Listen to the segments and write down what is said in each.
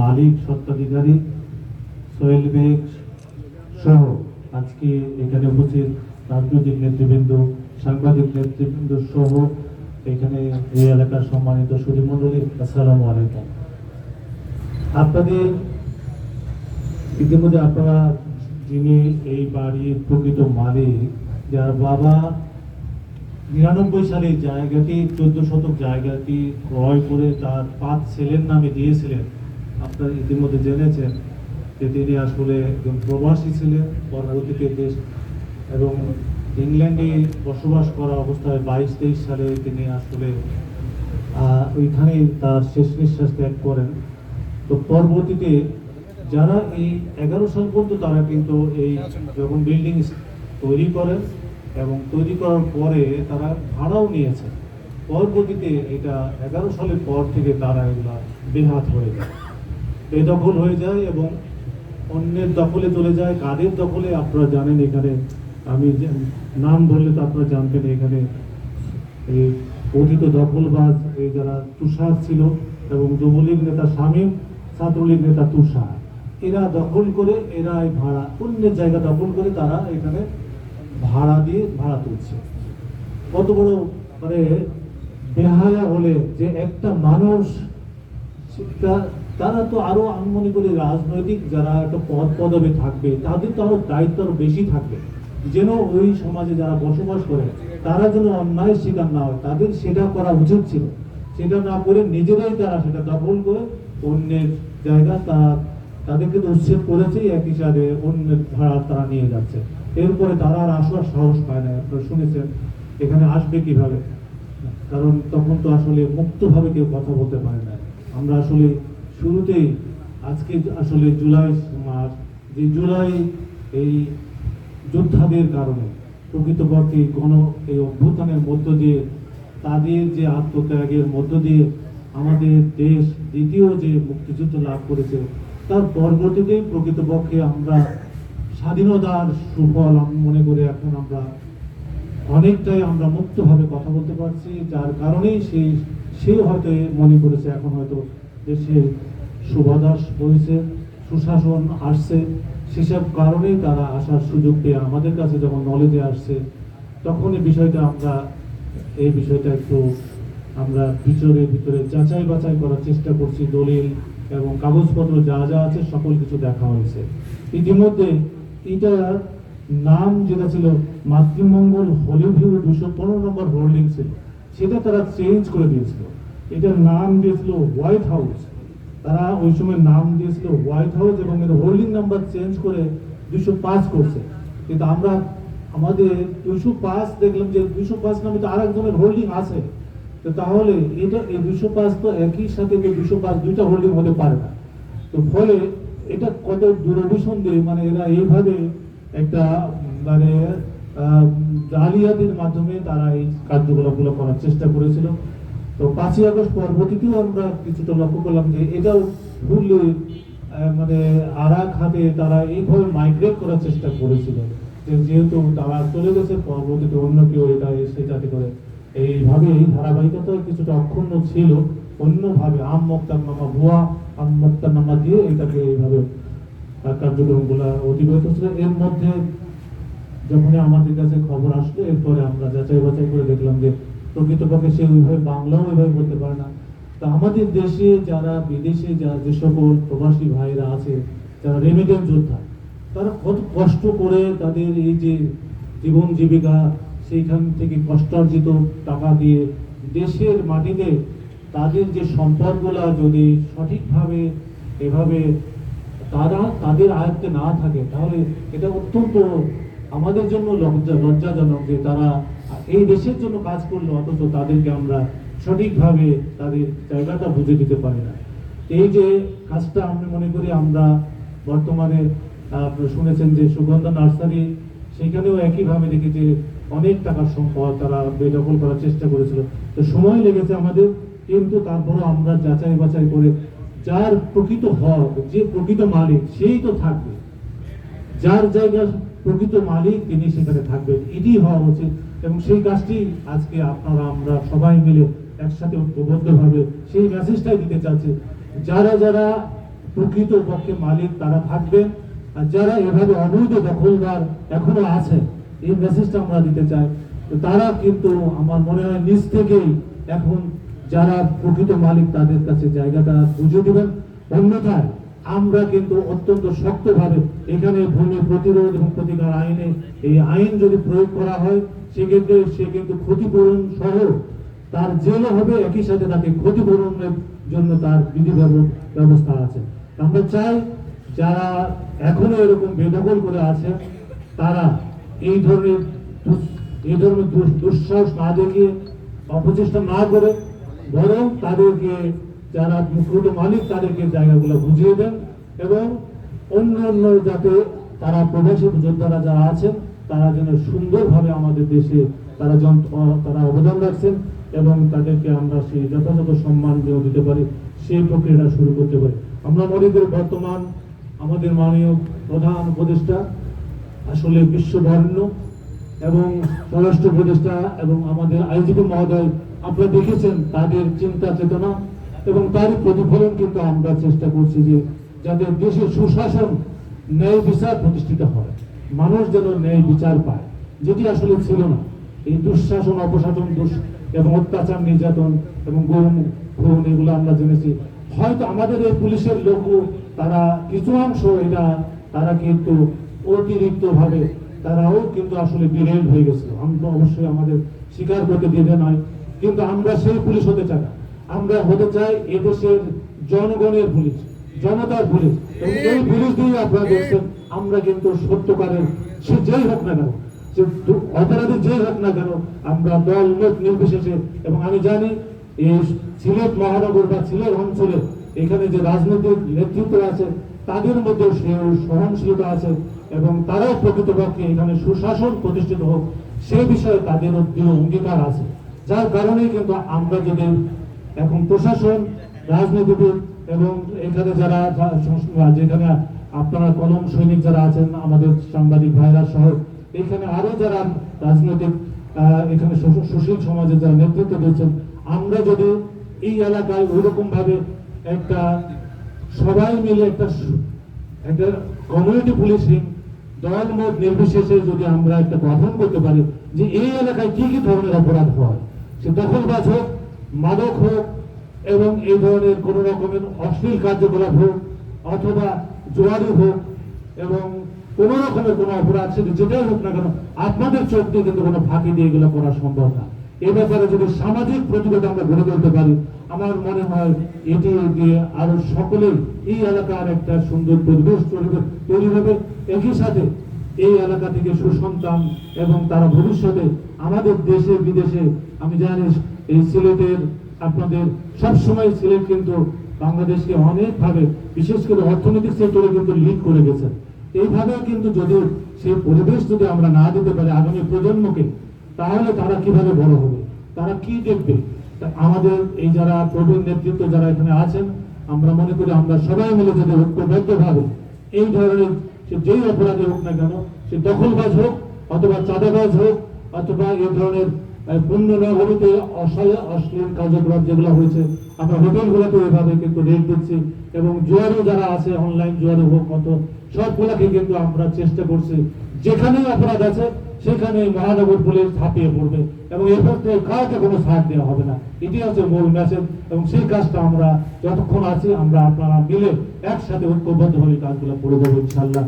মালিক স্বত্বাধিকারী সোহেল বেগ সহ আজকে এখানে উপস্থিত রাজনৈতিক নেতৃবৃন্দ, সাংবাদিক নেতৃবৃন্দ সহ এখানে এই এলাকার সম্মানিত সুধী মণ্ডলী, আসসালামু আলাইকুম। আপনাদের ইতিমধ্যে আপনারা যিনি এই বাড়ির প্রকৃত মালিক, যার বাবা ৯৯ সালে জায়গাটি ১৪ শতক জায়গাটি ক্রয় করে তার ৫ ছেলের নামে দিয়েছিলেন, আপনারা ইতিমধ্যে জেনেছেন যে তিনি আসলে একজন প্রবাসী ছিলেন। পরবর্তীতে দেশ এবং ইংল্যান্ডে বসবাস করা অবস্থায় ২২-২৩ সালে তিনি আসলে ওইখানে তার শেষ নিঃশ্বাস ত্যাগ করেন। তো পরবর্তীতে যারা এই ১১ সাল পর্যন্ত তারা কিন্তু এই যখন বিল্ডিং তৈরি করেন এবং তৈরি করার পরে তারা ভাড়াও নিয়েছে। পরবর্তীতে এটা ১১ সালের পর থেকে তারা এগুলা বেহাত হয়ে যায়, বেদখল হয়ে যায় এবং অন্যের দখলে চলে যায়। কাদের দখলে আপনারা জানেন, এখানে আমি নাম বললে তো আপনারা জানবেন, এখানে এই কথিত দখলবাজ এই যারা তুষার ছিল এবং যুবলীগ নেতা শামীম, ছাত্রলীগ নেতা তুষার, এরা দখল করে এরা এই ভাড়া অন্যের জায়গা দখল করে তারা এখানে ভাড়া দিয়ে ভাড়া তুলছে। কত বড় মানে বেহায়া হলে যে একটা মানুষ, তারা তো আরো আমি মনে করি রাজনৈতিক যারা একটা পদ পদবি থাকবে তাদের তো আরো দায়িত্ব আরো বেশি থাকবে, যেন ওই সমাজে যারা বসবাস করে তারা যেন অন্যায়ের শিকার না হয়। তাদের সেটা করা উচিত ছিল, সেটা না করে নিজেরাই তারা সেটা দখল করে অন্যের জায়গা তাদেরকে তো উচ্ছেদ করেছে, একই সাথে অন্যের ভাড়া তারা নিয়ে যাচ্ছে। এরপরে তারা আর আসার সাহস পায় না। আপনারা শুনেছেন এখানে আসবে কিভাবে, কারণ তখন তো আসলে মুক্তভাবে কেউ কথা বলতে পারে না। আমরা আসলে শুরুতেই আজকে আসলে জুলাই মাস, যে জুলাই এই যোদ্ধাদের কারণে প্রকৃতপক্ষে এই অভ্যুত্থানের মধ্য দিয়ে তাদের যে আত্মত্যাগের মধ্য দিয়ে আমাদের দেশ দ্বিতীয় যে মুক্তিযুদ্ধ লাভ করেছে, তার পরবর্তীতেই প্রকৃতপক্ষে আমরা স্বাধীনতার সুফল আমি মনে করি এখন আমরা অনেকটাই আমরা মুক্তভাবে কথা বলতে পারছি, যার কারণেই সে হয়তো মনে করেছে এখন হয়তো দেশে সুবাতাস বইছে, সুশাসন আসছে। সেসব কারণেই তারা আসার সুযোগ পেয়ে আমাদের কাছে যখন নলেজে আসছে, তখন এই বিষয়টা একটু আমরা ভিতরে যাচাই বাছাই করার চেষ্টা করছি। দলিল এবং কাগজপত্র যা যা আছে সকল কিছু দেখা হয়েছে। ইতিমধ্যে এটার নাম যেটা ছিল মাতৃমঙ্গল হলিভিউ ২১৫ নম্বর হোল্ডিং ছিল, সেটা তারা চেঞ্জ করে দিয়েছিল। এটার নাম দিয়েছিল হোয়াইট হাউস, তারা ওই সময় নাম দিয়েছিল হোয়াইট হাউস এবং এর হোল্ডিং নাম্বার চেঞ্জ করে ২০৫ করছে। কিন্তু আমরা আমাদের ২০৫ দেখলাম যে ২০৫ নামে তো আর একজনের হোল্ডিং আছে, তো তাহলে এটা এই ২০৫ তো একই সাথে ২০৫ দুইটা হোল্ডিং হতে পারে না। তো ফলে এটা কত দুরভিসন্ধি, মানে এরা এইভাবে একটা মানে জালিয়াতির মাধ্যমে তারা এই কার্যকলাপগুলো করার চেষ্টা করেছিল। তো ৫ই আগস্ট পরবর্তীতেও আমরা কিছুটা লক্ষ্য করলাম যে এটাও ভুল, মানে আর এক হাতে তারা এইভাবে মাইগ্রেট করার চেষ্টা করেছিল, যেহেতু তারা চলে গেছে পরবর্তীতে অন্য কেউ এটা এসে যাতে করে এইভাবে এই ধারাবাহিকতা কিছুটা অক্ষুণ্ণ ছিল। অন্যভাবে ভুয়া আম মোক্তারনামা দিয়ে এটাকে এইভাবে কার্যক্রমগুলো অতিবাহিত ছিল। এর মধ্যে যখন আমাদের কাছে খবর আসলো, এরপরে আমরা যাচাই বাছাই করে দেখলাম যে প্রকৃতপক্ষে সে ওইভাবে বাংলাও ওইভাবে বলতে পারে না। তা আমাদের দেশে যারা বিদেশে যে সকল প্রবাসী ভাইরা আছে, যারা রেমিটেন্স যোদ্ধা, তারা কত কষ্ট করে তাদের এই যে জীবন জীবিকা সেইখান থেকে কষ্টার্জিত টাকা দিয়ে দেশের মাটিতে তাদের যে সম্পদগুলা যদি সঠিকভাবে এভাবে তাদের আয়ত্তে না থাকে, তাহলে এটা অত্যন্ত আমাদের জন্য লজ্জাজনক যে তারা এই দেশের জন্য কাজ করলো অথচ তাদেরকে আমরা সঠিকভাবে তাদের জায়গাটা বুঝে দিতে পারি না। এই যে কাজটা আমি মনে করি আমরা বর্তমানে শুনেছেন যে সুগন্ধা নার্সারি, সেখানেও একইভাবে দেখি যে অনেক টাকার সম্পদ তারা বেদখল করার চেষ্টা করেছিল। তো সময় লেগেছে আমাদের, কিন্তু তারপরও আমরা যাচাই বাছাই করে যার প্রকৃত হক, যে প্রকৃত মালিক সেই তো থাকবে, যার জায়গার প্রকৃত মালিক তিনি সেখানে থাকবেন, এটি হওয়া উচিত। এবং সেই কাজটি আজকে আপনারা আমরা সবাই মিলে একসাথে ঐক্যবদ্ধভাবে সেই মেসেজটাই দিতে চাচ্ছি। যারা যারা প্রকৃত পক্ষে মালিক তারা থাকবেন। আর যারা এভাবে অবৈধ দখলদার এখনো আছে, এই মেসেজটা আমরা দিতে চাই। তো তারা কিন্তু আমার মনে হয় নিজ থেকেই এখন যারা প্রকৃত মালিক তাদের কাছে জায়গাটা বুঝিয়ে দেবেন। অন্যথায় আমরা কিন্তু অত্যন্ত শক্তভাবে এখানে ভূমি প্রতিরোধ এবং প্রতিকার আইনে এই আইন যদি প্রয়োগ করা হয়, সেক্ষেত্রে সে কিন্তু ক্ষতিপূরণ সহ তার জেলও হবে, একই সাথে তাকে ক্ষতিপূরণের জন্য তার বিধি ব্যবস্থা আছে। আমরা চাই যারা এখনো এরকম বেদখল করে আছে তারা এই ধরনের দুঃসাহস না দেখিয়ে, অপচেষ্টা না করে, বরং তাদেরকে যারা প্রকৃত মালিক তাদেরকে জায়গাগুলো বুঝিয়ে দেন এবং অন্য যাতে তারা প্রবাসী যোদ্ধারা যারা আছেন তারা যেন সুন্দরভাবে আমাদের দেশে তারা অবদান রাখছেন এবং তাদেরকে আমরা সেই যথাযথ সম্মান দিতে পারি, সেই প্রক্রিয়াটা শুরু করতে পারি। আমরা মনে করি বর্তমান আমাদের মাননীয় প্রধান উপদেষ্টা আসলে বিশ্ববরেণ্য এবং স্বরাষ্ট্র উপদেষ্টা এবং আমাদের আইজিপি মহোদয়, আপনারা দেখেছেন তাদের চিন্তা চেতনা এবং তারই প্রতিফলন কিন্তু আমরা চেষ্টা করছি যে যাতে দেশের সুশাসন, ন্যায় বিচার প্রতিষ্ঠিত হয়, মানুষ যেন ন্যায় বিচার পায়, যেটি আসলে ছিল না। এই দুঃশাসন, অপশাসন, এবং অত্যাচার, নির্যাতন এবং গুম খুন এগুলো আমরা জেনেছি। হয়তো আমাদের এই পুলিশের লোকও তারা কিছু অংশ তারা কিন্তু অতিরিক্ত ভাবে তারাও কিন্তু আসলে বিরেল হয়ে গেছিল। আমরা অবশ্যই আমাদের স্বীকার করতে দিতে নয়, কিন্তু আমরা সেই পুলিশ হতে চাই না। আমরা হতে চাই এদেশের জনগণের পুলিশ, জনতার পুলিশ। এবং এই পুলিশ দিয়ে আপনারা দেখছেন আমরা কিন্তু সত্যকারের সে যেই হোক না কেন, যে অপরাধী যেই হোক না কেন, আমরা দল মত নির্বিশেষে, এবং আমি জানি এই সিলেট মহানগর বা সিলেট অঞ্চলে এখানে যে রাজনৈতিক নেতৃত্ব আছে তাদের মধ্যে সহনশীলতা আছে এবং তারাও প্রকৃতপক্ষে এখানে সুশাসন প্রতিষ্ঠিত হোক সে বিষয়ে তাদের অঙ্গীকার আছে। যার কারণেই কিন্তু আমরা যদি এখন প্রশাসন, রাজনীতিবিদ এবং এখানে যারা যেখানে আপনারা কলম সৈনিক যারা আছেন, আমাদের সাংবাদিক ভাইরা সহ এখানে আরো যারা রাজনৈতিক এখানে সুশীল সমাজের যারা নেতৃত্ব দিচ্ছেন, আমরা যদি এই এলাকায় ওইরকম ভাবে একটা সবাই মিলে একটা কমিউনিটি পুলিশিং দল মত নির্বিশেষে যদি আমরা একটা গঠন করতে পারি যে এই এলাকায় কি কি ধরনের অপরাধ হয়, সে দখলবাজ হোক, মাদক হোক এবং এই ধরনের কোন রকমের অশ্লীল কার্যকলাপ হোক অথবা জোয়ারি হোক এবং কোন রকমের কোন অপরাধ সেটা যেটাই হোক না কেন, আপনাদের চোখ দিয়ে কিন্তু কোনো ফাঁকি দিয়ে এগুলো করা সম্ভব না। এ ব্যাপারে যদি সামাজিক প্রতিরোধ আমরা গড়ে তুলতে পারি, আমার মনে হয় এটি দিয়ে আরো সকলেই এই এলাকার একটা সুন্দর পরিবেশ তৈরি হবে। একই সাথে এই এলাকা থেকে সুসন্তান এবং তারা ভবিষ্যতে আমাদের দেশে বিদেশে, আমি জানি এই সিলেটের আপনাদের সবসময় সিলেট কিন্তু বাংলাদেশকে অনেকভাবে বিশেষ করে অর্থনৈতিক সেক্টরে কিন্তু লিড করে গেছে। এইভাবে কিন্তু যদি সেই পরিবেশ যদি আমরা না দিতে পারি আগামী প্রজন্মকে, তাহলে তারা কিভাবে বড় হবে, তারা কি দেখবে। আমাদের এই যারা প্রবীণ নেতৃত্ব যারা এখানে আছেন, আমরা মনে করি আমরা সবাই মিলে যদি ঐক্যবদ্ধভাবে এই ধরনের সে যেই অপরাধী হোক না কেন, সে দখলবাজ হোক অথবা চাঁদাবাজ হোক অথবা এই ধরনের পূর্ণ নগরীতে অশ্লীল কার্যকলাপ যেগুলো হয়েছে, আমরা হোটেলগুলোতে এভাবে কিন্তু রেট দিচ্ছি এবং জুয়ারি যারা আছে অনলাইন জুয়ারি হোক মতো সবগুলাকে কিন্তু আমরা চেষ্টা করছি যেখানে অপরাধ আছে সেখানে মহানগর পুলিশ ঝাঁপিয়ে পড়বে এবং এরপর থেকে কাউকে কোনো ছাড় দেওয়া হবে না। এটি হচ্ছে মূল মেসেজ এবং সেই কাজটা আমরা যতক্ষণ আছি আমরা আপনারা মিলে একসাথে ঐক্যবদ্ধভাবে কাজগুলো করে দেবো ইনশাল্লাহ।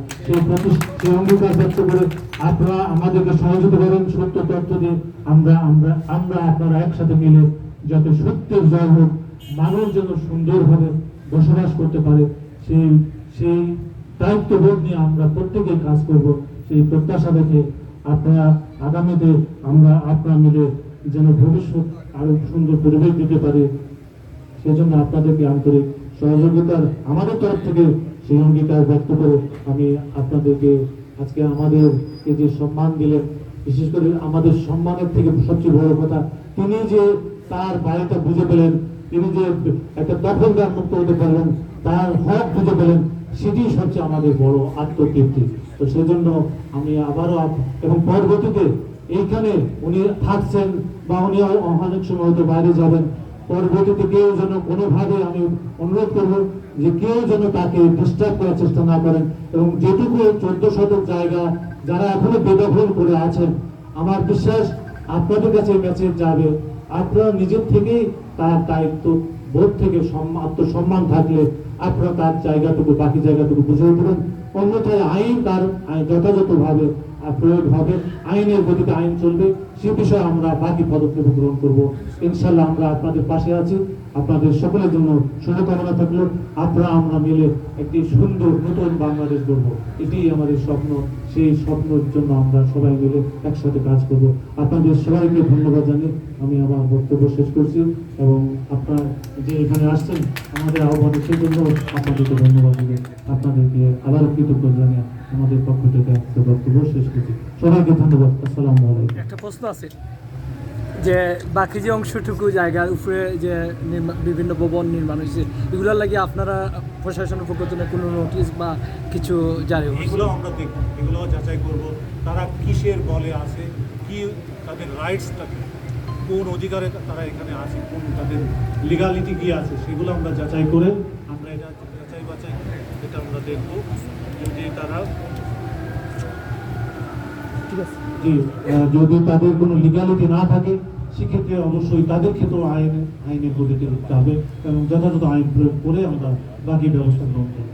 সেই অঙ্গীকার ব্যক্ত করে আপনারা আমাদেরকে সহযোগিতা করেন সত্য তথ্য দিয়ে আমরা আপনারা একসাথে মিলে যাতে সত্যের জয় হোক, মানুষ যেন সুন্দরভাবে বসবাস করতে পারে সেই দায়িত্ববোধ নিয়ে আমরা প্রত্যেকেই কাজ করব। সেই প্রত্যাশা দেখে আপনারা আগামীতে আমরা আপনারা মিলে যেন ভবিষ্যৎ আরো সুন্দর পরিবেশ দিতে পারি, সেজন্য আপনাদেরকে আন্তরিক সহযোগিতার আমাদের তরফ থেকে সেই অঙ্গীকার ব্যক্ত করে আমি আপনাদেরকে আজকে আমাদেরকে যে সম্মান দিলেন, বিশেষ করে আমাদের সম্মানের থেকে সবচেয়ে বড় কথা তিনি যে তার বাড়িটা বুঝে পেলেন, তিনি যে একটা দখলদার মুক্ত হতে পারলেন, তার হক বুঝে পেলেন, সেটি সবচেয়ে আমাদের বড় আত্মতৃপ্তি। তো সেজন্য আমি আবারও এবং পরবর্তীতে এইখানে উনি থাকছেন বা উনি অনেক সময় হয়তো বাইরে যাবেন, পরবর্তীতে কেউ যেন কোনোভাবে আমি অনুরোধ করবো যে কেউ যেন তাকে ডিস্টার্ব করার চেষ্টা না করেন, এবং যেটুকু 14 শতক জায়গা যারা এখনো বেদখল করে আছেন, আমার বিশ্বাস আপনাদের কাছে মেসেজ যাবে, আপনারা নিজের থেকেই তার দায়িত্ব বোধ থেকে আত্মসম্মান থাকলে আপনারা তার জায়গাটুকু, বাকি জায়গাটুকু বুঝিয়ে দেবেন। অন্যথায় আইন তার যথাযথভাবে প্রয়োগ হবে, আইনের গতিতে আইন চলবে, সে বিষয়ে আমরা বাকি পদক্ষেপ গ্রহণ করব। ইনশাল্লাহ আমরা আপনাদের পাশে আছি। আপনাদের সকলের জন্য শুভকামনা থাকলো। আপনারা আমরা মিলে একটি সুন্দর নতুন বাংলাদেশ গড়ব, এটাই আমাদের স্বপ্ন। সেই স্বপ্নের জন্য আমরা সবাই মিলে একসাথে কাজ করব। আপনাদের সবাইকে ধন্যবাদ জানিয়ে আমি আমার বক্তব্য শেষ করছি, এবং আপনারা যে এখানে আসছেন আমাদের আহ্বানে, সেই জন্য আপনাদেরকে ধন্যবাদ দিবে, আপনাদেরকে আবারও কৃতজ্ঞ জানিয়ে আমাদের পক্ষ থেকে একটা বক্তব্য শেষ করছি। সবাইকে ধন্যবাদ। আসসালামু আলাইকুম। একটা প্রশ্ন আছে যে বাকি যে অংশটুকু জায়গার উপরে যে বিভিন্ন ভবন নির্মাণ হয়েছে, এগুলোর লাগে আপনারা প্রশাসনের পক্ষ থেকে কোনো নোটিশ বা কিছু জারি হয়েছে? এগুলো আমরা দেখব, এগুলো যাচাই করব, তারা কিসের বলে আছে, কি তাদের রাইটসটা, কোন অধিকারে তারা এখানে আছে, কোন তাদের লিগালিটি কি আছে, সেগুলো আমরা যাচাই করে আমরা এটা যাচাই বাছাই এটা আমরা দেখব যে তারা ঠিক আছে। যদি তাদের কোনো লিগালিটি না থাকে, সেক্ষেত্রে অবশ্যই তাদের ক্ষেত্রেও আইনের গতিতে করতে হবে, এবং যথাযথ আইন প্রয়োগ করে আমরা বাকি ব্যবস্থা গ্রহণ করব।